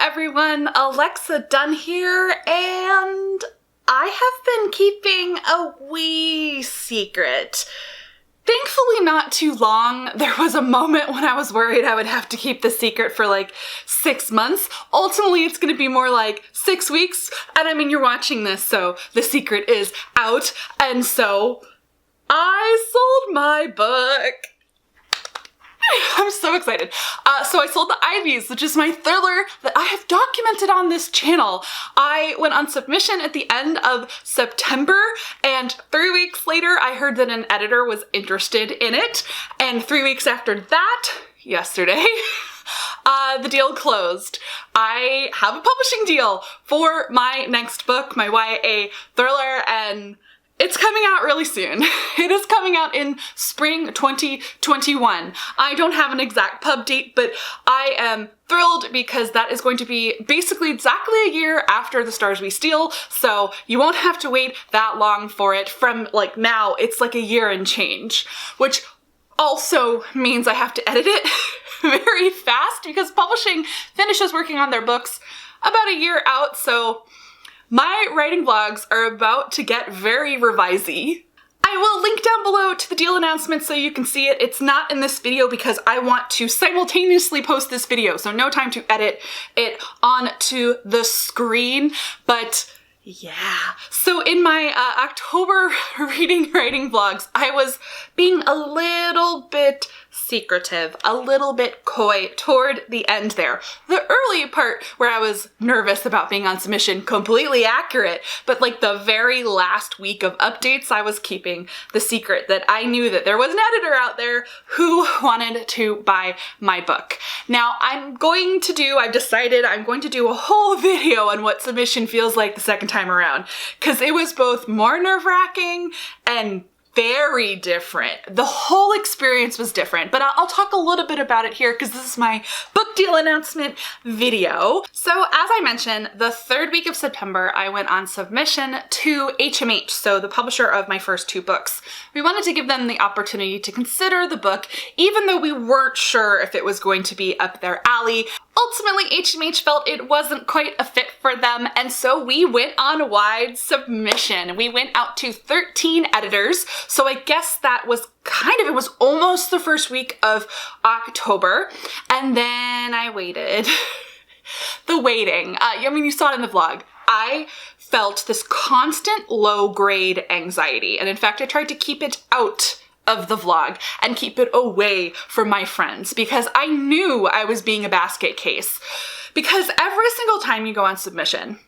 everyone, Alexa Donne here, and I have been keeping a wee secret. Thankfully not too long. There was a moment when I was worried I would have to keep the secret for like 6 months. Ultimately, it's gonna be more like 6 weeks, and I mean, you're watching this, so the secret is out, and so I sold my book. I'm so excited. So I sold The Ivies, which is my thriller that I have documented on this channel. I went on submission at the end of September, and 3 weeks later I heard that an editor was interested in it, and 3 weeks after that, yesterday, the deal closed. I have a publishing deal for my next book, my YA thriller, and it's coming out really soon. It is coming out in spring 2021. I don't have an exact pub date, but I am thrilled because that is going to be basically exactly a year after The Stars We Steal, so you won't have to wait that long for it. From like now, it's like a year and change, which also means I have to edit it very fast because publishing finishes working on their books about a year out, so my writing vlogs are about to get very revisey. I will link down below to the deal announcement so you can see it. It's not in this video because I want to simultaneously post this video, so no time to edit it onto the screen, but yeah. So in my October writing vlogs, I was being a little bit secretive, a little bit coy toward the end there. The early part where I was nervous about being on submission, completely accurate, but like the very last week of updates, I was keeping the secret that I knew that there was an editor out there who wanted to buy my book. Now I've decided I'm going to do a whole video on what submission feels like the second time around, because it was both more nerve-wracking and very different. The whole experience was different, but I'll talk a little bit about it here because this is my book deal announcement video. So as I mentioned, the third week of September, I went on submission to HMH, so the publisher of my first 2 books. We wanted to give them the opportunity to consider the book, even though we weren't sure if it was going to be up their alley. Ultimately, HMH felt it wasn't quite a fit for them, and so we went on wide submission. We went out to 13 editors, so I guess that was it was almost the first week of October, and then I waited. The waiting. I mean, you saw it in the vlog. I felt this constant low-grade anxiety, and in fact, I tried to keep it out of the vlog and keep it away from my friends because I knew I was being a basket case. Because every single time you go on submission,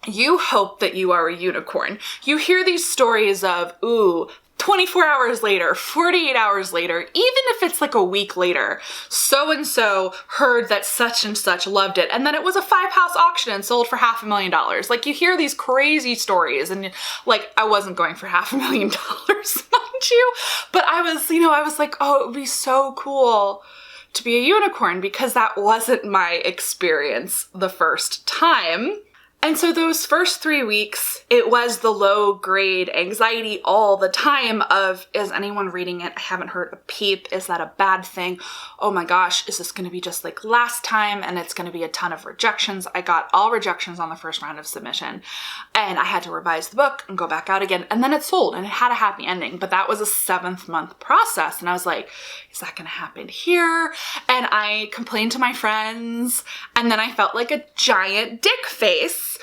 you hope that you are a unicorn. You hear these stories of, ooh, 24 hours later, 48 hours later, even if it's like a week later, so-and-so heard that such and such loved it, and then it was a 5-house auction and sold for $500,000. Like, you hear these crazy stories, and like, I wasn't going for $500,000, mind you, but I was like, oh, it would be so cool to be a unicorn because that wasn't my experience the first time. And so those first 3 weeks, it was the low-grade anxiety all the time of, is anyone reading it? I haven't heard a peep. Is that a bad thing? Oh my gosh, is this going to be just like last time and it's going to be a ton of rejections? I got all rejections on the first round of submission, and I had to revise the book and go back out again, and then it sold and it had a happy ending, but that was a 7th-month process, and I was like, is that going to happen here? And I complained to my friends, and then I felt like a giant dick face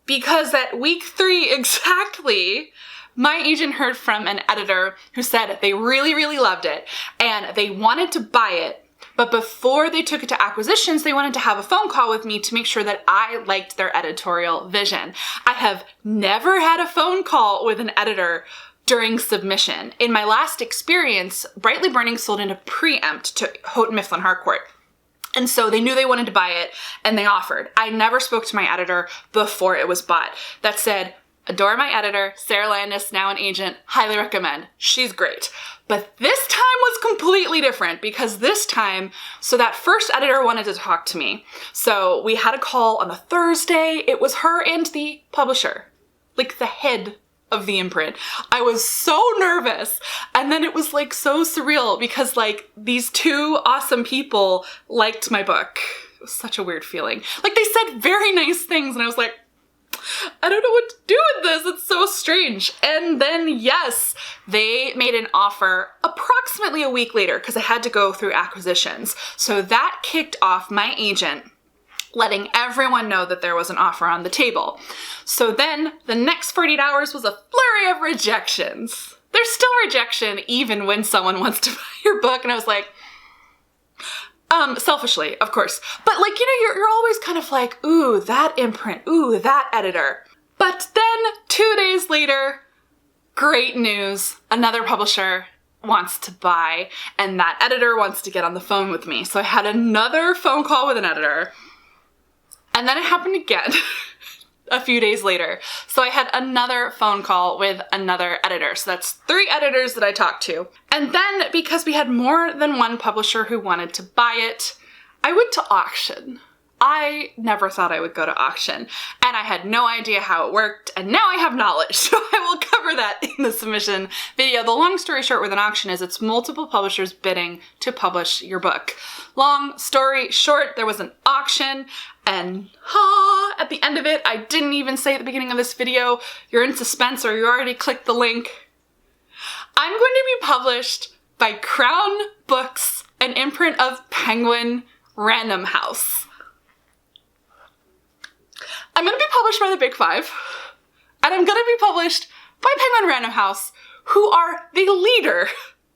because at week 3 exactly, my agent heard from an editor who said they really, really loved it and they wanted to buy it, but before they took it to acquisitions, they wanted to have a phone call with me to make sure that I liked their editorial vision. I have never had a phone call with an editor during submission. In my last experience, Brightly Burning sold in a preempt to Houghton Mifflin Harcourt. And so they knew they wanted to buy it, and they offered. I never spoke to my editor before it was bought. That said, adore my editor, Sarah Landis, now an agent, highly recommend. She's great. But this time was completely different because this time, so that first editor wanted to talk to me. So we had a call on a Thursday. It was her and the publisher, like the head of the imprint. I was so nervous, and then it was like so surreal because like these 2 awesome people liked my book. It was such a weird feeling. Like, they said very nice things, and I was like, I don't know what to do with this. It's so strange. And then, yes, they made an offer approximately a week later because I had to go through acquisitions. So that kicked off my agent letting everyone know that there was an offer on the table. So then the next 48 hours was a flurry of rejections. There's still rejection even when someone wants to buy your book. And I was like, selfishly, of course. But like, you know, you're always kind of like, ooh, that imprint, ooh, that editor. But then 2 days later, great news, another publisher wants to buy, and that editor wants to get on the phone with me. So I had another phone call with an editor, and then it happened again a few days later. So I had another phone call with another editor. So that's 3 editors that I talked to. And then because we had more than one publisher who wanted to buy it, I went to auction. I never thought I would go to auction, and I had no idea how it worked, and now I have knowledge, so I will cover that in the submission video. The long story short with an auction is it's multiple publishers bidding to publish your book. Long story short, there was an auction, and at the end of it, I didn't even say at the beginning of this video, you're in suspense or you already clicked the link. I'm going to be published by Crown Books, an imprint of Penguin Random House. I'm going to be published by the Big Five, and I'm going to be published by Penguin Random House, who are the leader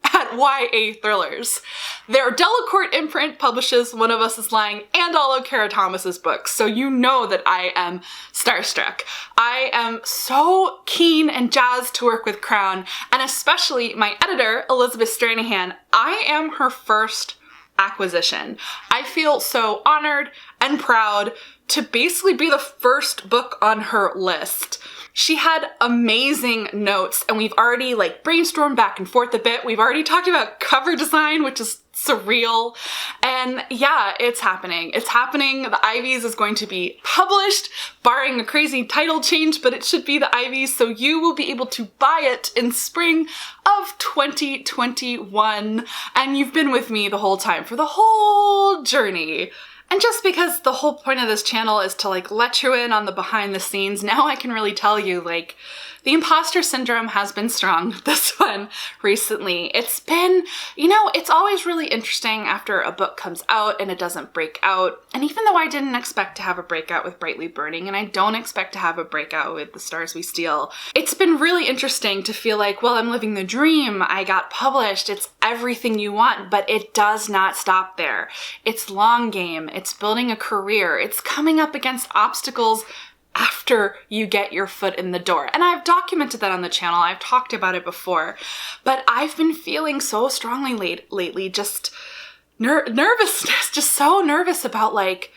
at YA thrillers. Their Delacorte imprint publishes One of Us is Lying and all of Kara Thomas's books, so you know that I am starstruck. I am so keen and jazzed to work with Crown, and especially my editor, Elizabeth Stranahan. I am her first acquisition. I feel so honored and proud to basically be the first book on her list. She had amazing notes, and we've already like brainstormed back and forth a bit. We've already talked about cover design, which is surreal. And yeah, it's happening. It's happening. The Ivies is going to be published, barring a crazy title change, but it should be The Ivies, so you will be able to buy it in spring of 2021. And you've been with me the whole time for the whole journey. And just because the whole point of this channel is to like let you in on the behind the scenes, now I can really tell you like the imposter syndrome has been strong this one recently. It's been, you know, it's always really interesting after a book comes out and it doesn't break out. And even though I didn't expect to have a breakout with Brightly Burning, and I don't expect to have a breakout with The Stars We Steal, it's been really interesting to feel like, well, I'm living the dream. I got published. It's everything you want, but it does not stop there. It's long game. It's building a career. It's coming up against obstacles after you get your foot in the door. And I've documented that on the channel. I've talked about it before, but I've been feeling so strongly lately, just nervousness, just so nervous about like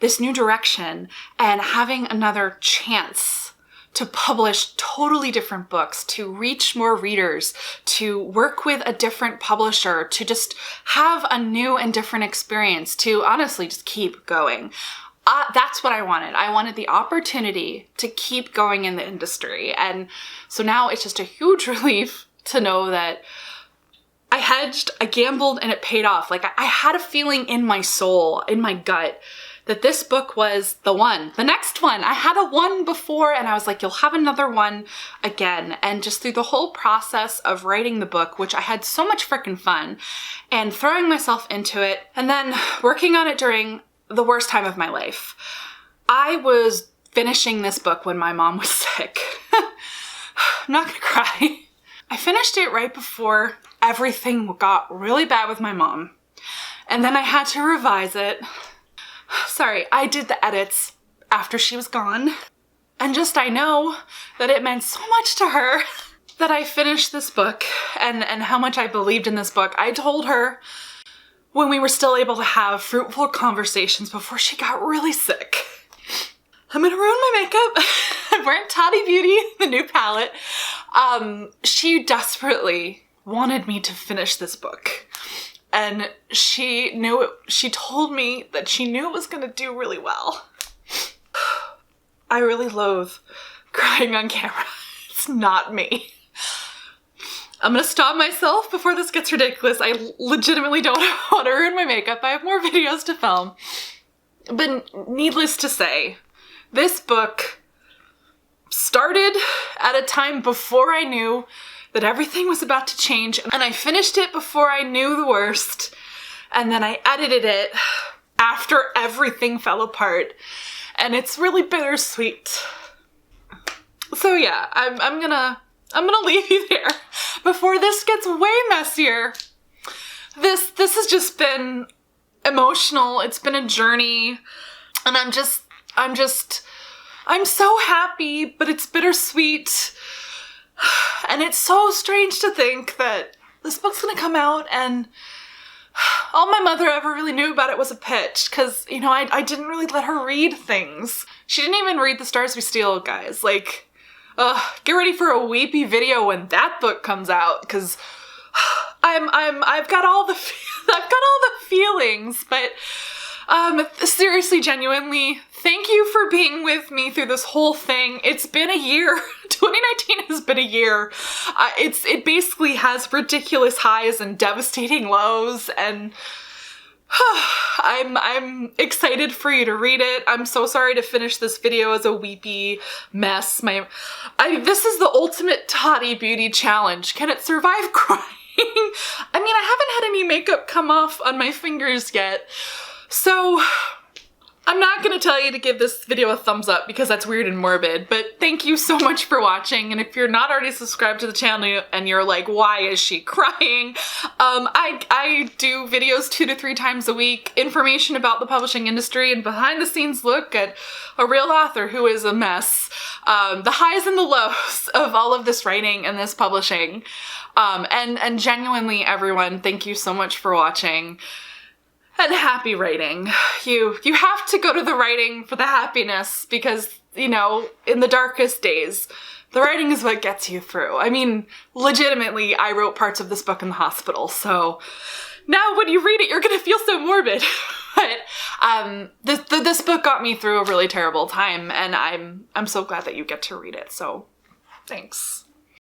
this new direction and having another chance to publish totally different books, to reach more readers, to work with a different publisher, to just have a new and different experience, to honestly just keep going. That's what I wanted. I wanted the opportunity to keep going in the industry. And so now it's just a huge relief to know that I hedged, I gambled, and it paid off. Like I had a feeling in my soul, in my gut, that this book was the one. The next one. I had a one before, and I was like, you'll have another one again. And just through the whole process of writing the book, which I had so much freaking fun, and throwing myself into it, and then working on it during the worst time of my life. I was finishing this book when my mom was sick. I'm not gonna cry. I finished it right before everything got really bad with my mom. And then I had to revise it. Sorry, I did the edits after she was gone. And just I know that it meant so much to her that I finished this book and how much I believed in this book. I told her when we were still able to have fruitful conversations before she got really sick. I'm gonna ruin my makeup. I'm wearing Toddy Beauty, the new palette. She desperately wanted me to finish this book. And she knew it, she told me that she knew it was gonna do really well. I really loathe crying on camera. It's not me. I'm gonna stop myself before this gets ridiculous. I legitimately don't want to ruin my makeup. I have more videos to film. But needless to say, this book started at a time before I knew that everything was about to change, and I finished it before I knew the worst, and then I edited it after everything fell apart, and it's really bittersweet. So yeah, I'm gonna leave you there before this gets way messier. This has just been emotional. It's been a journey, and I'm so happy, but it's bittersweet. And it's so strange to think that this book's gonna come out and all my mother ever really knew about it was a pitch, because, you know, I didn't really let her read things. She didn't even read The Stars We Steal, guys. Like, get ready for a weepy video when that book comes out, because I've got all the feelings, but seriously, genuinely, thank you for being with me through this whole thing. It's been a year. 2019 has been a year. It basically has ridiculous highs and devastating lows, and I'm excited for you to read it. I'm so sorry to finish this video as a weepy mess. This is the ultimate Toddy beauty challenge. Can it survive crying? I mean, I haven't had any makeup come off on my fingers yet, so I'm not gonna tell you to give this video a thumbs up because that's weird and morbid, but thank you so much for watching. And if you're not already subscribed to the channel and you're like, why is she crying? I do videos 2 to 3 times a week, information about the publishing industry and behind the scenes look at a real author who is a mess, the highs and the lows of all of this writing and this publishing. And genuinely, everyone, thank you so much for watching. And happy writing. You have to go to the writing for the happiness because, you know, in the darkest days, the writing is what gets you through. I mean, legitimately, I wrote parts of this book in the hospital, so now when you read it, you're gonna feel so morbid. But this book got me through a really terrible time, and I'm so glad that you get to read it, so thanks.